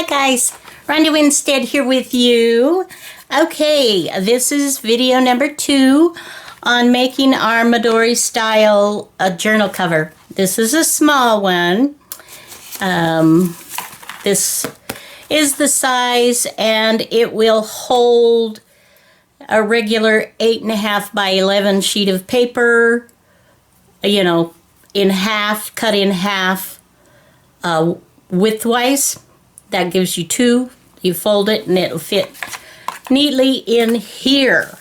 Hi guys, Ronda Winstead here with you. Okay, this is video number 2 on making our Midori Style journal cover. This is a small one. This is the size and it will hold a regular 8.5 by 11 sheet of paper, you know, in half, cut in half, widthwise. That gives you 2. You fold it and it'll fit neatly in here.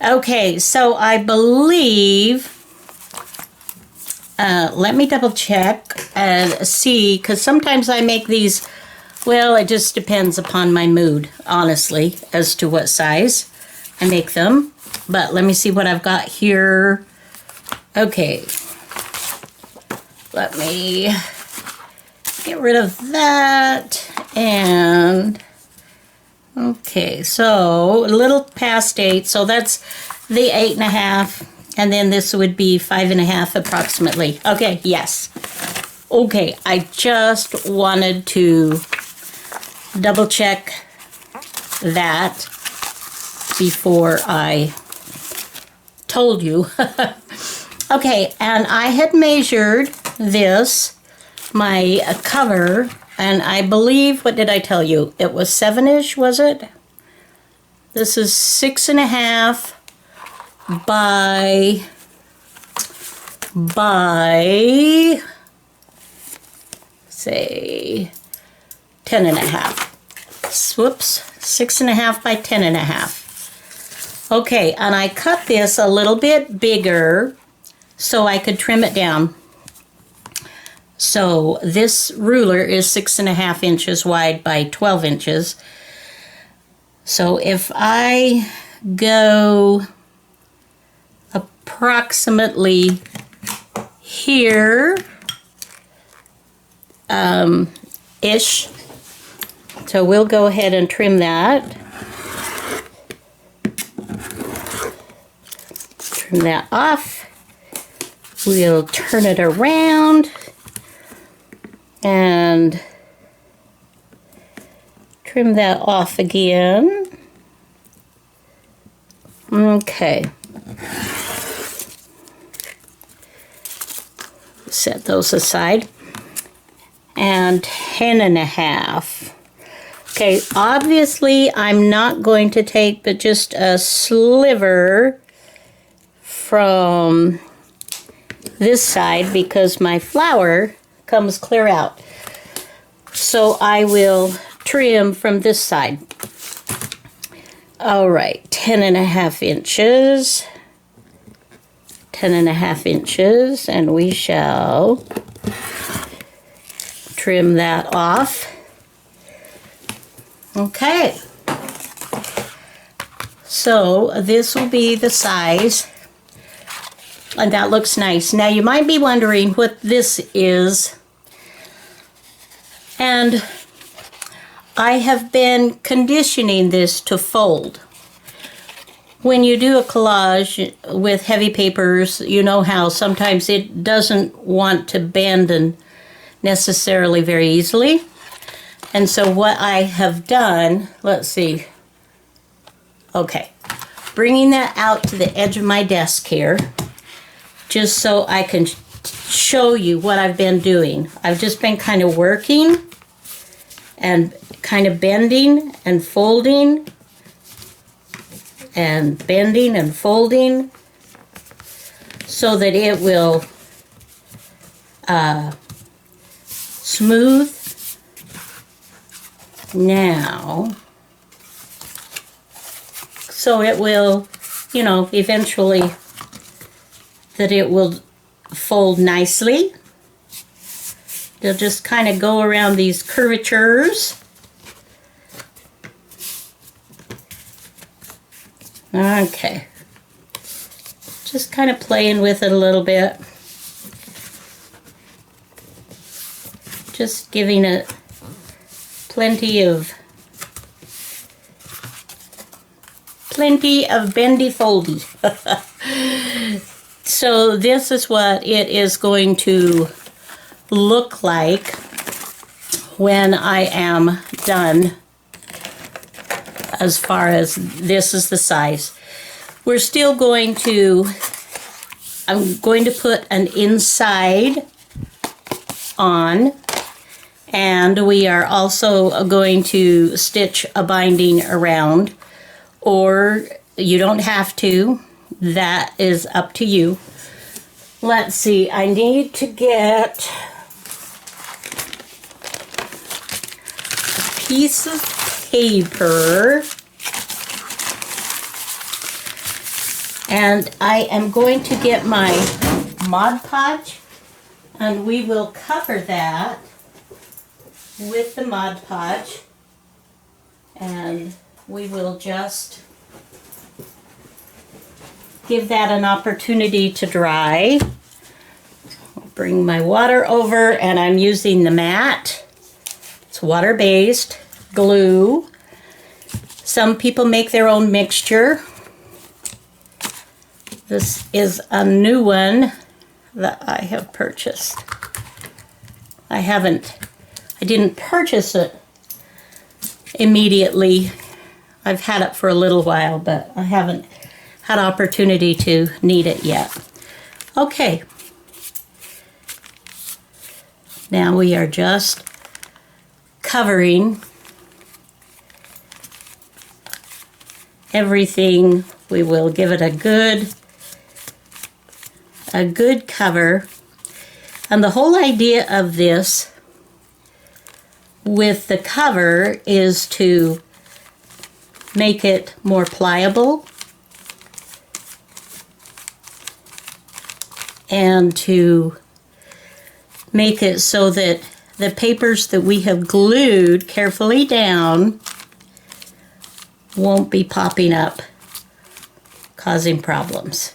Okay, so I believe, let me double check and see, because sometimes I make these, well, it just depends upon my mood, honestly, as to what size I make them. But let me see what I've got here. Okay, let me get rid of that. And okay, so a little past 8, so that's the 8.5, and then this would be 5.5 approximately. Okay, yes. Okay, I just wanted to double check that before I told you. Okay, and I had measured this, my cover, and I believe, what did I tell you? It was 7-ish, was it? This is 6.5 by say 10.5. Whoops, 6.5 by 10.5. Okay, and I cut this a little bit bigger so I could trim it down. So this ruler is 6.5 inches wide by 12 inches. So if I go approximately here, ish, so we'll go ahead and trim that. Trim that off. We'll turn it around and trim that off again. Okay. Set those aside. And 10.5. Okay, obviously I'm not going to take but just a sliver from this side because my flower comes clear out. So I will trim from this side. All right, 10.5 inches. 10.5 inches, and we shall trim that off. Okay. So this will be the size. And that looks nice. Now you might be wondering what this is. And I have been conditioning this to fold. When you do a collage with heavy papers, you know how sometimes it doesn't want to bend and necessarily very easily. And so what I have done, let's see. Okay, bringing that out to the edge of my desk here, just so I can show you what I've been doing. I've just been kind of working and kind of bending and folding and bending and folding so that it will smooth. Now, so it will, you know, eventually that it will fold nicely. They'll just kind of go around these curvatures. Okay. Just kind of playing with it a little bit. Just giving it plenty of bendy foldy. So this is what it is going to look like when I am done, as far as this is the size. We're still going to, I'm going to put an inside on, and we are also going to stitch a binding around, or you don't have to. That is up to you. Let's see, I need to get a piece of paper, and I am going to get my Mod Podge, and we will cover that with the Mod Podge, and we will just give that an opportunity to dry. I'll bring my water over, and I'm using the matte. It's water-based glue. Some people make their own mixture. This is a new one that I have purchased. I didn't purchase it immediately. I've had it for a little while, but I haven't had opportunity to knead it yet. Okay. Now we are just covering everything. We will give it a good cover. And the whole idea of this with the cover is to make it more pliable and to make it so that the papers that we have glued carefully down won't be popping up, causing problems.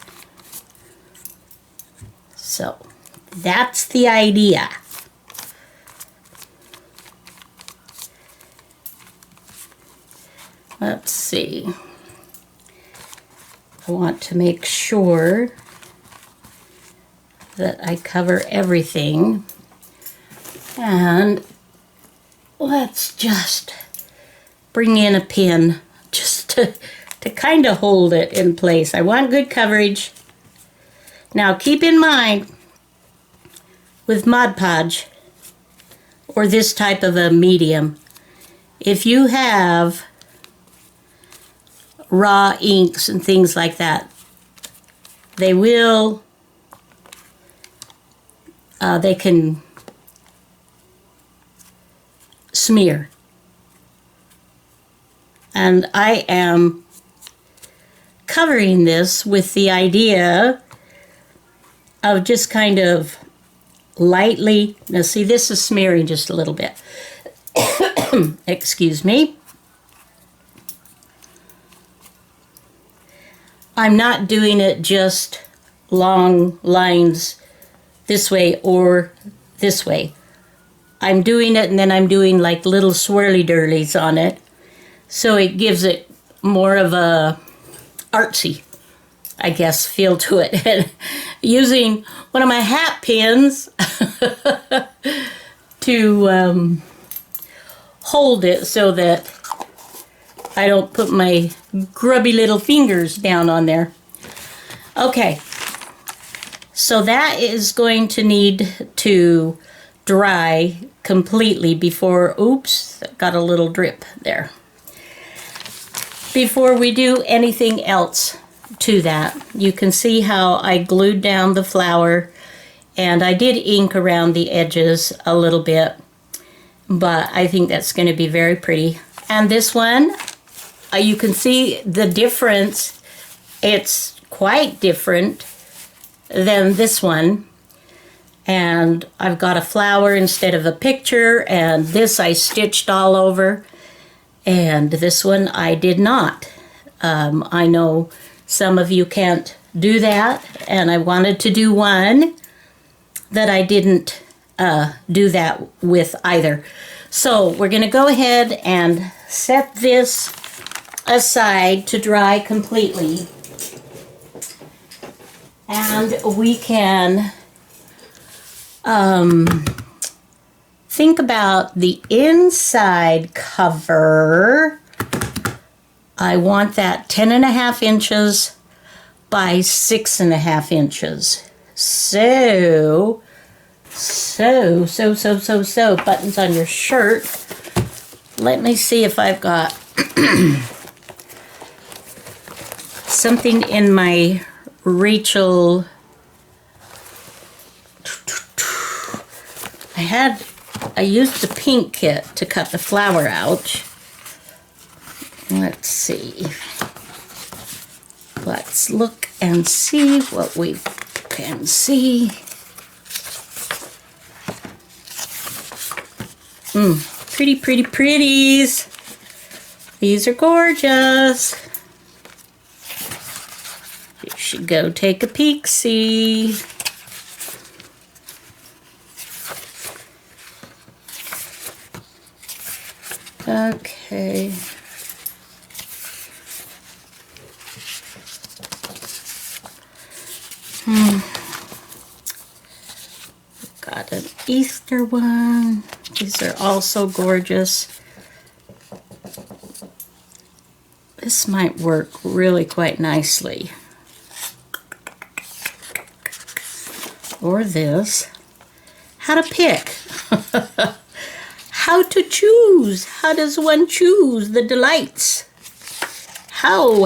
So that's the idea. Let's see. I want to make sure that I cover everything. And let's just bring in a pin just to kind of hold it in place. I want good coverage. Now keep in mind, with Mod Podge, or this type of a medium, if you have raw inks and things like that, they will, they can smear. And I am covering this with the idea of just kind of lightly, now see, this is smearing just a little bit. Excuse me. I'm not doing it just long lines this way or this way. I'm doing it, and then I'm doing like little swirly-dirlies on it, so it gives it more of a artsy, I guess, feel to it. And using one of my hat pins to hold it so that I don't put my grubby little fingers down on there. Okay, so that is going to need to dry completely before, oops, got a little drip there. Before we do anything else to that. You can see how I glued down the flower, and I did ink around the edges a little bit, but I think that's going to be very pretty. And this one, you can see the difference. It's quite different than this one. And I've got a flower instead of a picture, and this I stitched all over, and this one I did not. I know some of you can't do that, and I wanted to do one that I didn't do that with either. So we're going to go ahead and set this aside to dry completely, and we can think about the inside cover. I want that 10.5 inches by 6.5 inches. So, buttons on your shirt. Let me see if I've got something in my Rachel. I used the pink kit to cut the flower out. Let's see. Let's look and see what we can see. Pretty, pretty, pretties. These are gorgeous. You should go take a peek-see. Okay. Got an Easter one. These are also gorgeous. This might work really quite nicely. Or this. How to pick. How to choose. How does one choose the delights? How?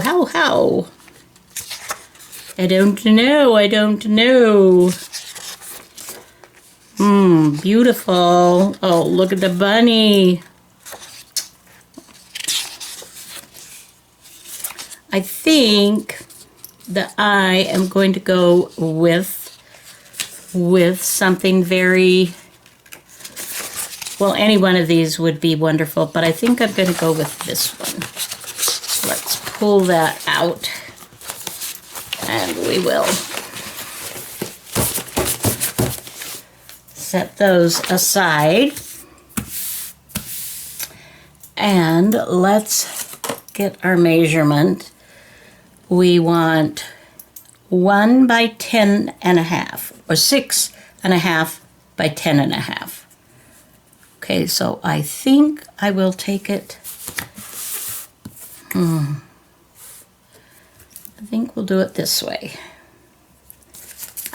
I don't know. Beautiful. Oh, look at the bunny. I think that I am going to go with something very, well, any one of these would be wonderful, but I think I'm going to go with this one. Let's pull that out, and we will set those aside. And let's get our measurement. We want 1 by 10.5 or 6.5 by 10.5. Okay, so I think I will take it. I think we'll do it this way.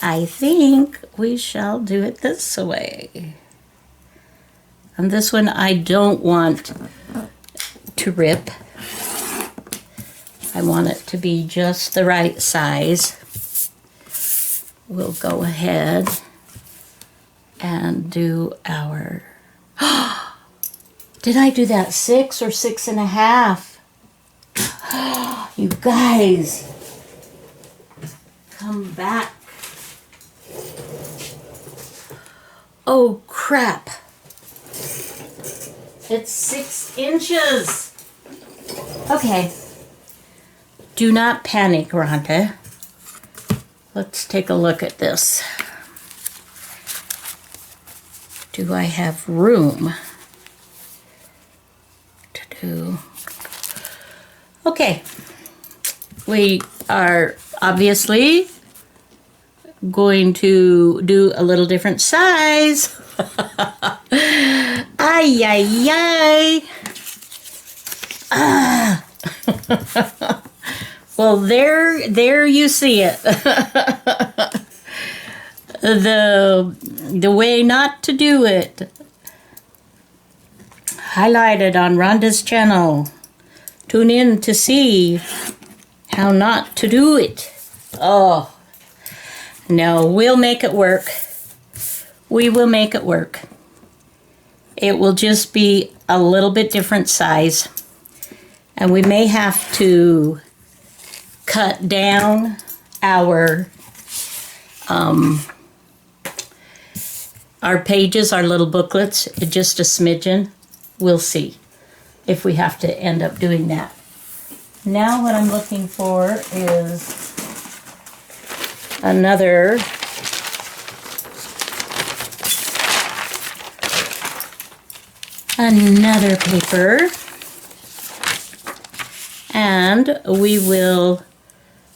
I think we shall do it this way. And this one I don't want to rip. I want it to be just the right size. We'll go ahead and do our... Did I do that 6 or 6.5? You guys, come back. Oh crap. It's 6 inches. Okay. Do not panic, Ronda. Let's take a look at this. Do I have room to do? Okay. We are obviously going to do a little different size. Ay, ay, ay. Ah. Well, there you see it. The way not to do it. Highlighted on Ronda's channel. Tune in to see how not to do it. Oh, no, we'll make it work. We will make it work. It will just be a little bit different size. And we may have to cut down our pages, our little booklets, just a smidgen. We'll see if we have to end up doing that. Now what I'm looking for is another paper, and we will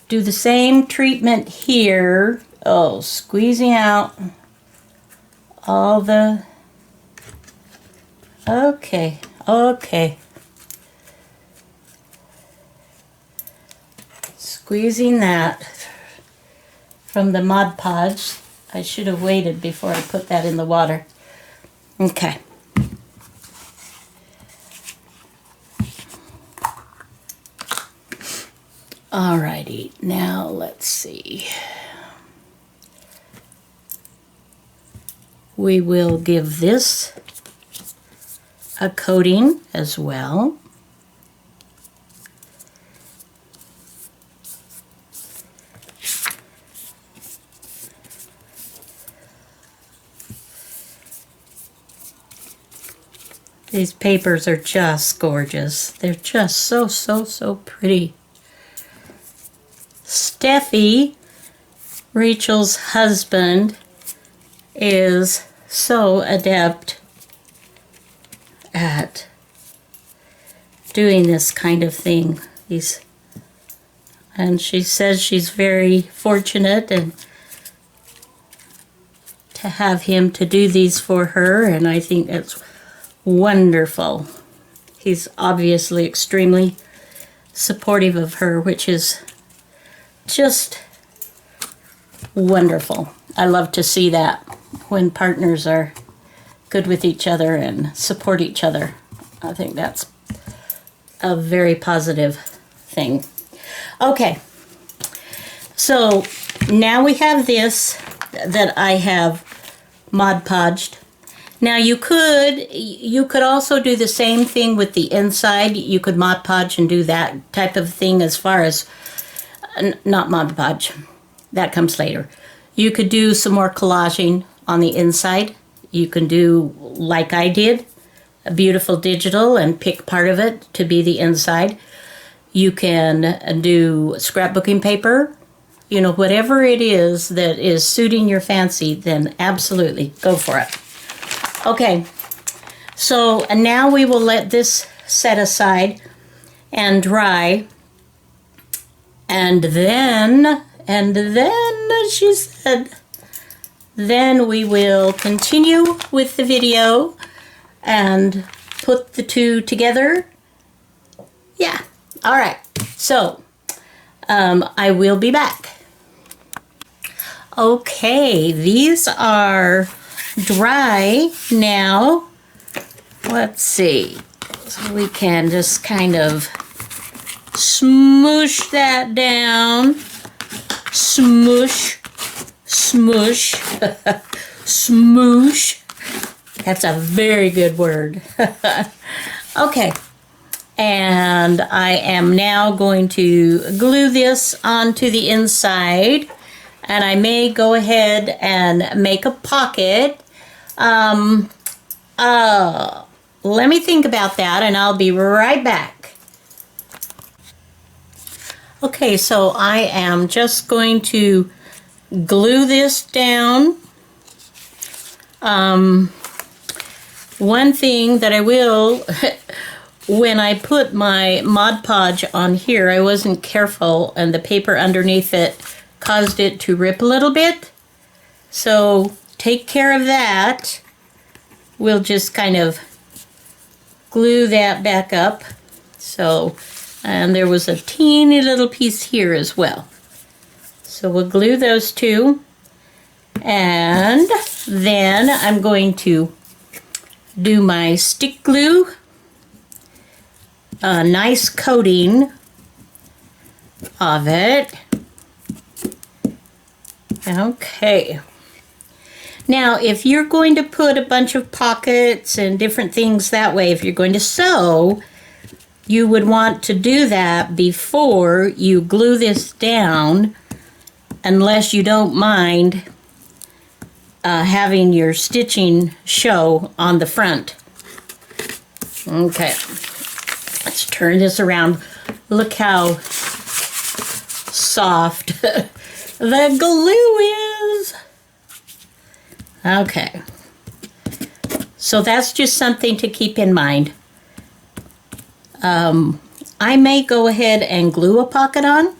do the same treatment here. Oh, squeezing out all the Okay, okay. Squeezing that from the Mod Podge. I should have waited before I put that in the water. Okay. Alrighty, now let's see. We will give this a coating as well. These papers are just gorgeous. They're just so pretty. Steffi, Rachel's husband, is so adept at doing this kind of thing. And she says she's very fortunate and to have him to do these for her, and I think that's wonderful. He's obviously extremely supportive of her, which is just wonderful. I love to see that when partners are good with each other and support each other. I think that's a very positive thing. Okay, so now we have this that I have Mod Podged. Now you could also do the same thing with the inside. You could Mod Podge and do that type of thing as far as, not Mod Podge, that comes later. You could do some more collaging on the inside. You can do, like I did, a beautiful digital and pick part of it to be the inside. You can do scrapbooking paper. You know, whatever it is that is suiting your fancy, then absolutely go for it. Okay, so now we will let this set aside and dry. And then she said, then we will continue with the video and put the two together. Yeah, all right. So, I will be back. Okay, these are dry now. Let's see. So we can just kind of smoosh that down. Smoosh, smoosh, smoosh. That's a very good word. Okay. And I am now going to glue this onto the inside. And I may go ahead and make a pocket. Let me think about that and I'll be right back. Okay, so I am just going to glue this down. One thing that I will, when I put my Mod Podge on here, I wasn't careful and the paper underneath it caused it to rip a little bit. So take care of that. We'll just kind of glue that back up. So, and there was a teeny little piece here as well. So we'll glue those two. And then I'm going to do my stick glue. A nice coating of it. Okay. Now, if you're going to put a bunch of pockets and different things that way, if you're going to sew, you would want to do that before you glue this down, unless you don't mind having your stitching show on the front. Okay. Let's turn this around. Look how soft the glue is. Okay. So that's just something to keep in mind. I may go ahead and glue a pocket on.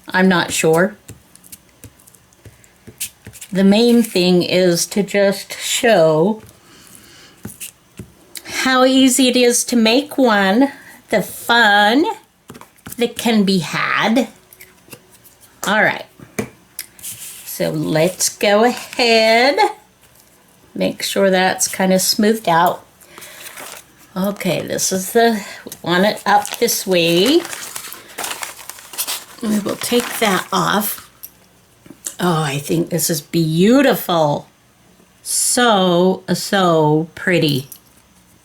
I'm not sure. The main thing is to just show how easy it is to make one, the fun that can be had. All right, so let's go ahead, make sure that's kind of smoothed out. Okay, this is the, want it up this way. We will take that off. Oh, I think this is beautiful. So pretty.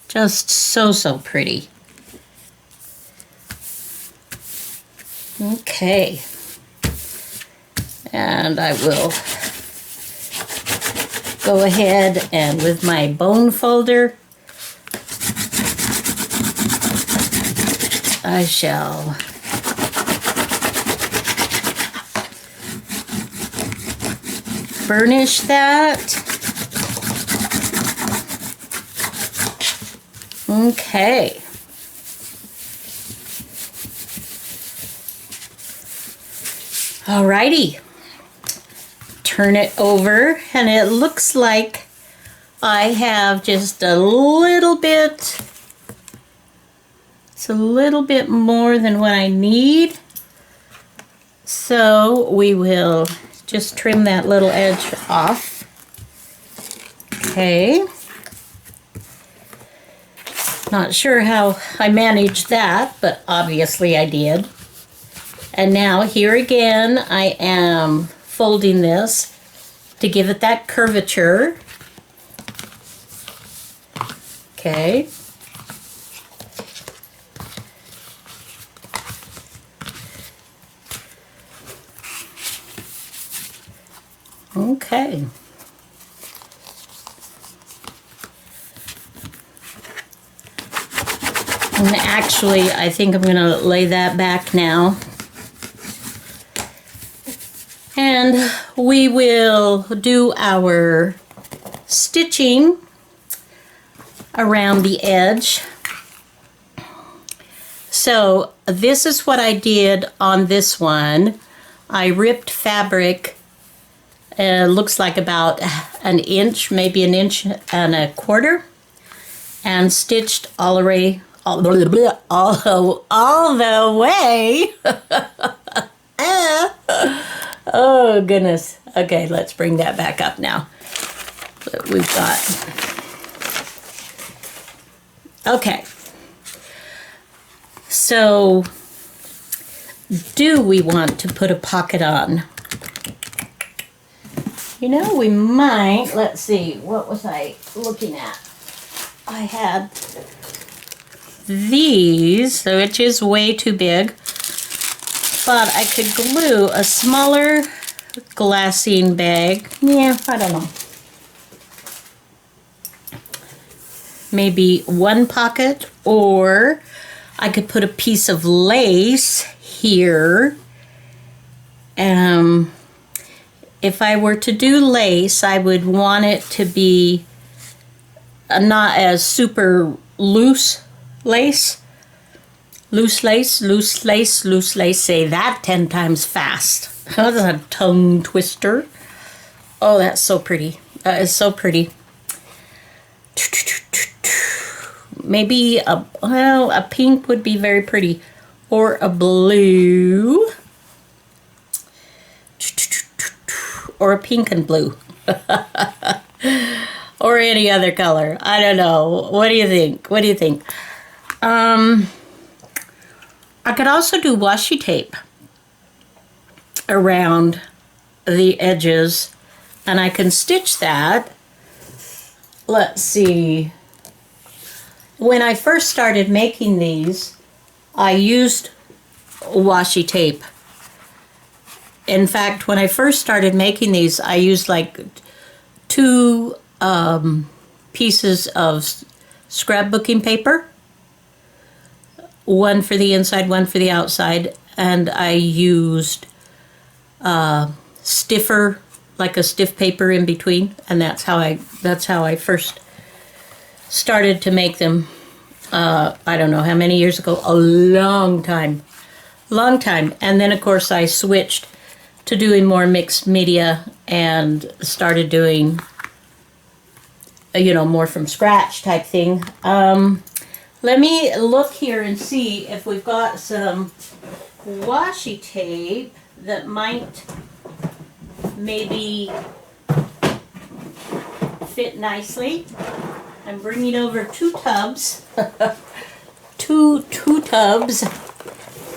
Just so pretty. Okay. And I will go ahead and with my bone folder, I shall burnish that. Okay. Alrighty. Turn it over, and it looks like I have just a little bit, it's a little bit more than what I need. So we will just trim that little edge off. Okay. Not sure how I managed that, but obviously I did. And now here again, I am folding this to give it that curvature. Okay. Okay. And actually, I think I'm going to lay that back now. And we will do our stitching around the edge. So this is what I did on this one. I ripped fabric, looks like about an inch, maybe an inch and a quarter, and stitched all the way, all the way. Oh goodness. Okay, let's bring that back up now. We've got, okay. So, do we want to put a pocket on? You know, we might. Let's see, what was I looking at? I had these, which is way too big, but I could glue a smaller glassine bag. Yeah, I don't know. Maybe one pocket, or I could put a piece of lace here. If I were to do lace, I would want it to be not as super loose lace. Loose lace, loose lace, loose lace. Say that 10 times fast. That's a tongue twister. Oh, that's so pretty. That is so pretty. Maybe a pink would be very pretty, or a blue, or a pink and blue, or any other color. I don't know. What do you think? What do you think? I could also do washi tape around the edges, and I can stitch that. Let's see. When I first started making these, I used washi tape. In fact, when I first started making these, I used like 2 pieces of scrapbooking paper. One for the inside, one for the outside, and I used stiffer, like a stiff paper in between, and that's how I first started to make them. I don't know how many years ago, a long time. And then of course I switched to doing more mixed media and started doing you know, more from scratch type thing. Let me look here and see if we've got some washi tape that might maybe fit nicely. I'm bringing over 2 tubs. two tubs.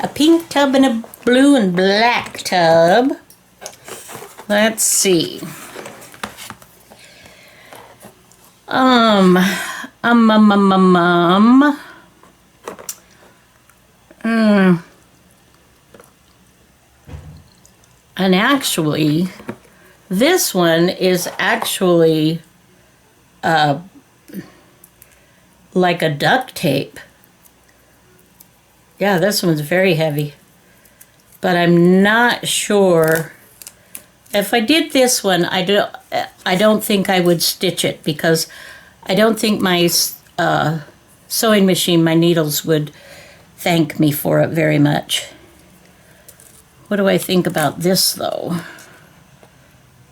A pink tub and a blue and black tub. Let's see. And actually, this one is actually like a duct tape. Yeah, this one's very heavy. But I'm not sure. If I did this one, I don't think I would stitch it because I don't think my sewing machine, my needles would thank me for it very much. What do I think about this though?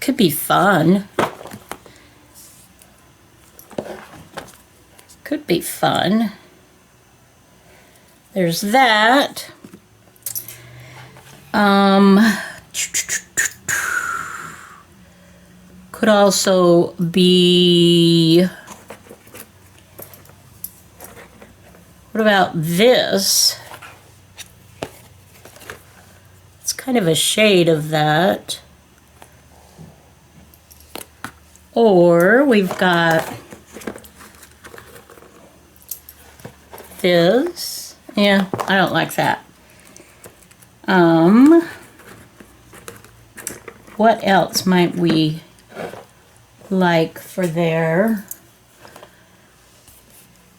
Could be fun. Could be fun. There's that. Could also be, what about this? It's kind of a shade of that. Or we've got this. Yeah, I don't like that. What else might we like for there?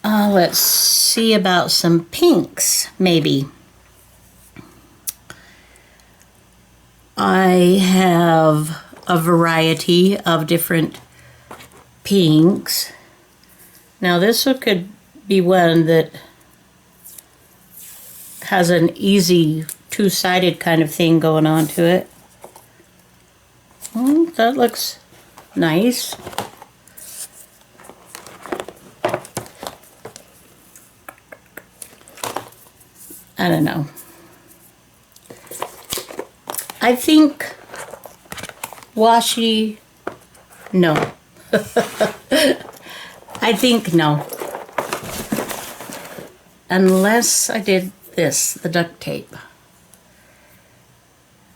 Let's see about some pinks, maybe. I have a variety of different pinks. Now this one could be one that has an easy two-sided kind of thing going on to it. Oh, that looks nice. I don't know. I think washi, no. I think no. Unless I did this, the duct tape.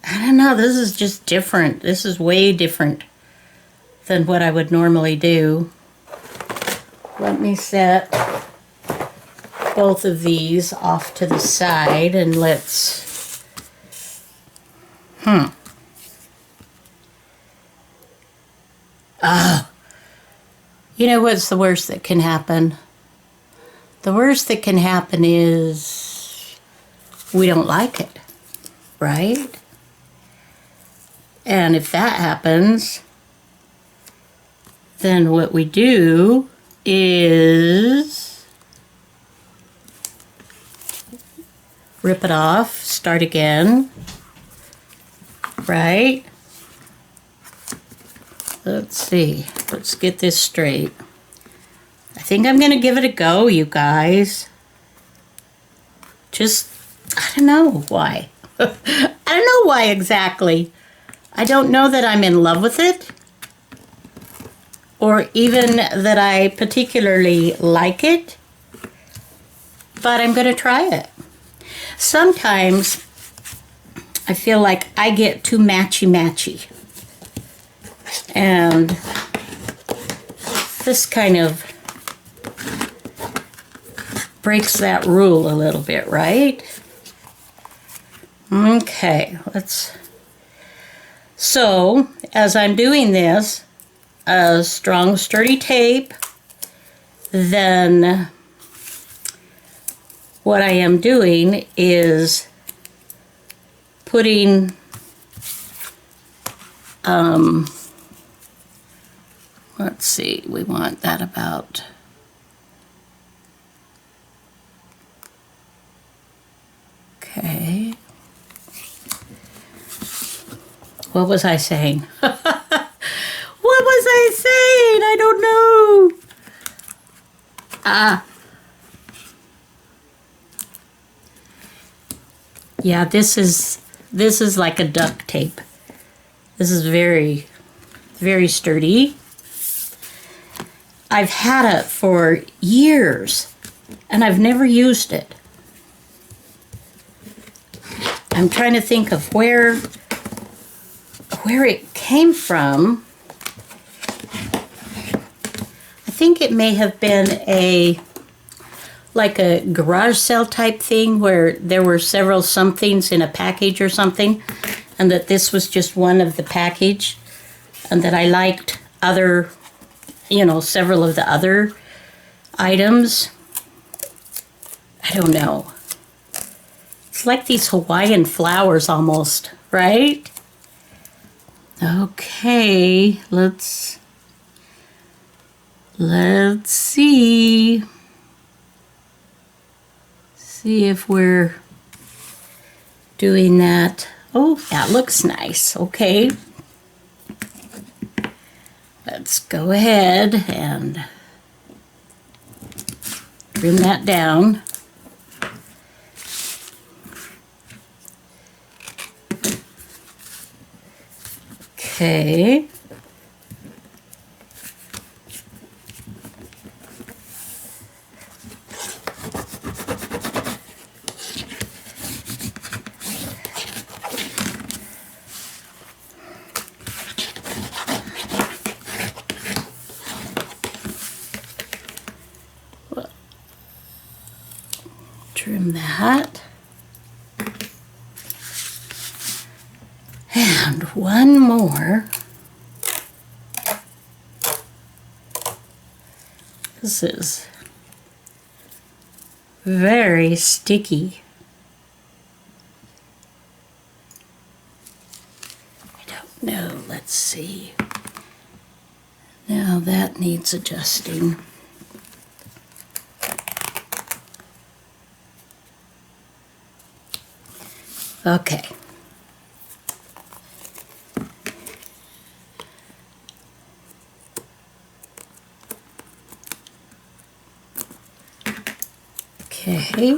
I don't know, this is just different. This is way different than what I would normally do. Let me set both of these off to the side and let's, you know what's the worst that can happen? The worst that can happen is we don't like it, right? And if that happens, then what we do is rip it off, start again, right? Let's see, let's get this straight. I think I'm gonna give it a go, you guys. Just, I don't know why. I don't know why exactly. I don't know that I'm in love with it, or even that I particularly like it, but I'm going to try it. Sometimes I feel like I get too matchy-matchy, and this kind of breaks that rule a little bit, right? Okay, let's... So, as I'm doing this, a strong, sturdy tape, then what I am doing is putting let's see, we want that about okay. What was I saying? What was I saying? I don't know. Yeah, this is like a duct tape. This is very, very sturdy. I've had it for years and I've never used it. I'm trying to think of where it came from. I think it may have been like a garage sale type thing where there were several somethings in a package or something, and that this was just one of the package, and that I liked other, several of the other items. I don't know. It's like these Hawaiian flowers almost, right? Okay, let's see. See if we're doing that. Oh, that looks nice. Okay. Let's go ahead and trim that down. Okay. Trim that. And one more. This is very sticky. I don't know. Let's see. Now that needs adjusting. Okay. Okay.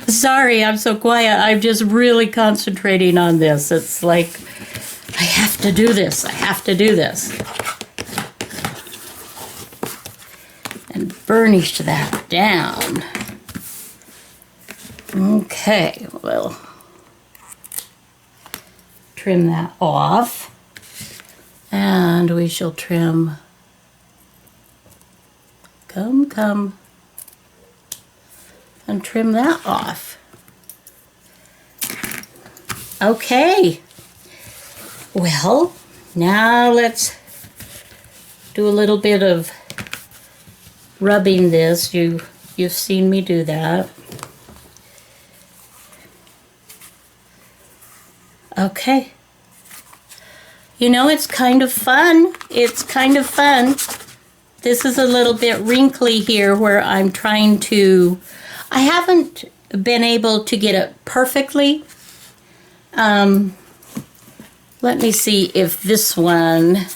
Sorry, I'm so quiet. I'm just really concentrating on this. It's like, I have to do this. I have to do this. And burnish that down. Okay, well, trim that off. And we shall trim, come, and trim that off. Okay, well, now let's do a little bit of rubbing this. You've seen me do that. Okay. It's kind of fun. It's kind of fun. This is a little bit wrinkly here where I'm trying to, I haven't been able to get it perfectly. Let me see if this one,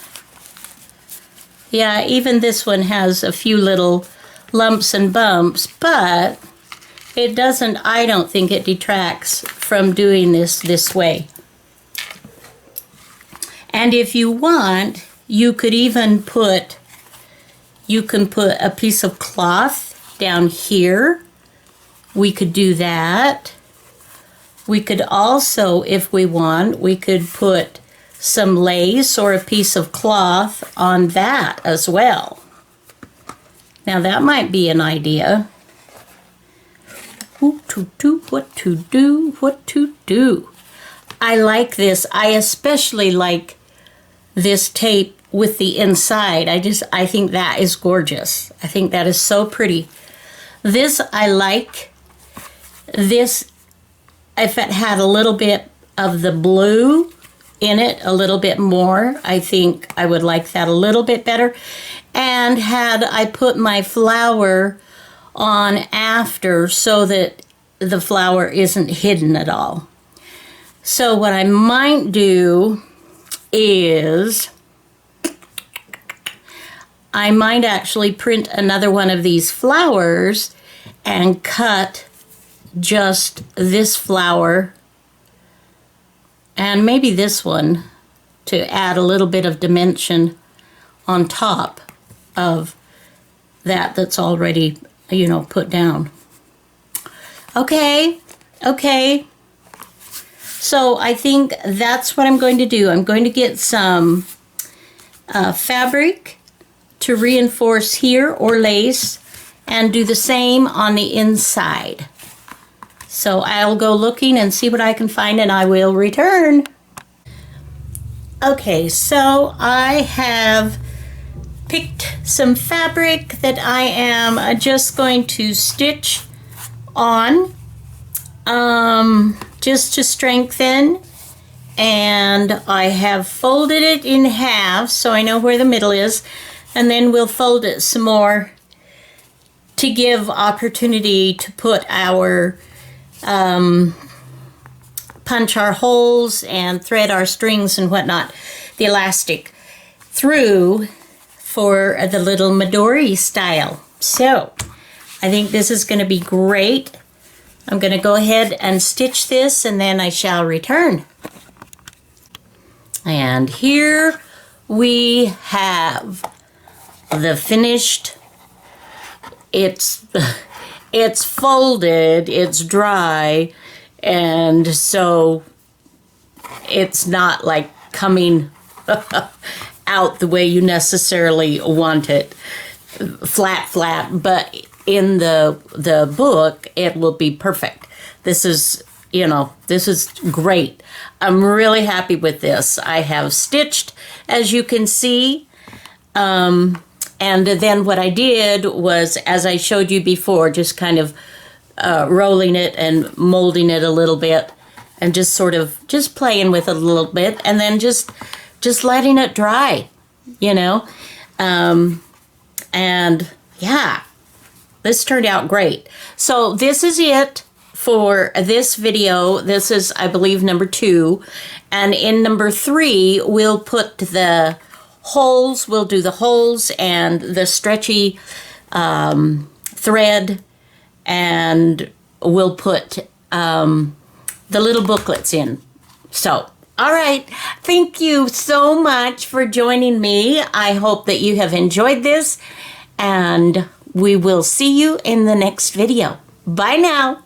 yeah, even this one has a few little lumps and bumps, but it doesn't, I don't think it detracts from doing this way. And if you want, you could even put, a piece of cloth down here. We could do that. We could also, if we want, we could put some lace or a piece of cloth on that as well. Now that might be an idea. What to do. I like this. I especially like this tape with the inside. I think that is gorgeous. I think that is so pretty. This, I like this. If it had a little bit of the blue in it, a little bit more, I think I would like that a little bit better. And had I put my flower on after so that the flower isn't hidden at all. So what I might do is, I might actually print another one of these flowers and cut just this flower and maybe this one to add a little bit of dimension on top of that's already, you know, put down. Okay, okay. So I think that's what I'm going to do. I'm going to get some fabric to reinforce here or lace and do the same on the inside. So I'll go looking and see what I can find and I will return. Okay, so I have picked some fabric that I am just going to stitch on just to strengthen, and I have folded it in half so I know where the middle is, and then we'll fold it some more to give opportunity to put our punch our holes and thread our strings and whatnot, the elastic through for the little Midori style. So I think this is going to be great. I'm going to go ahead and stitch this and then I shall return. And here we have the finished. It's folded, it's dry, and so it's not like coming out the way you necessarily want it, flat, but in the book it will be perfect. This is, you know, this is great. I'm really happy with this. I have stitched, as you can see, and then what I did was, as I showed you before, just kind of rolling it and molding it a little bit and just sort of just playing with it a little bit and then just letting it dry, you know. And yeah, this turned out great. So this is it for this video. This is, I believe, number 2. And in number 3, we'll put the holes, we'll do the holes and the stretchy thread, and we'll put the little booklets in. So, all right, thank you so much for joining me. I hope that you have enjoyed this, and we will see you in the next video. Bye now.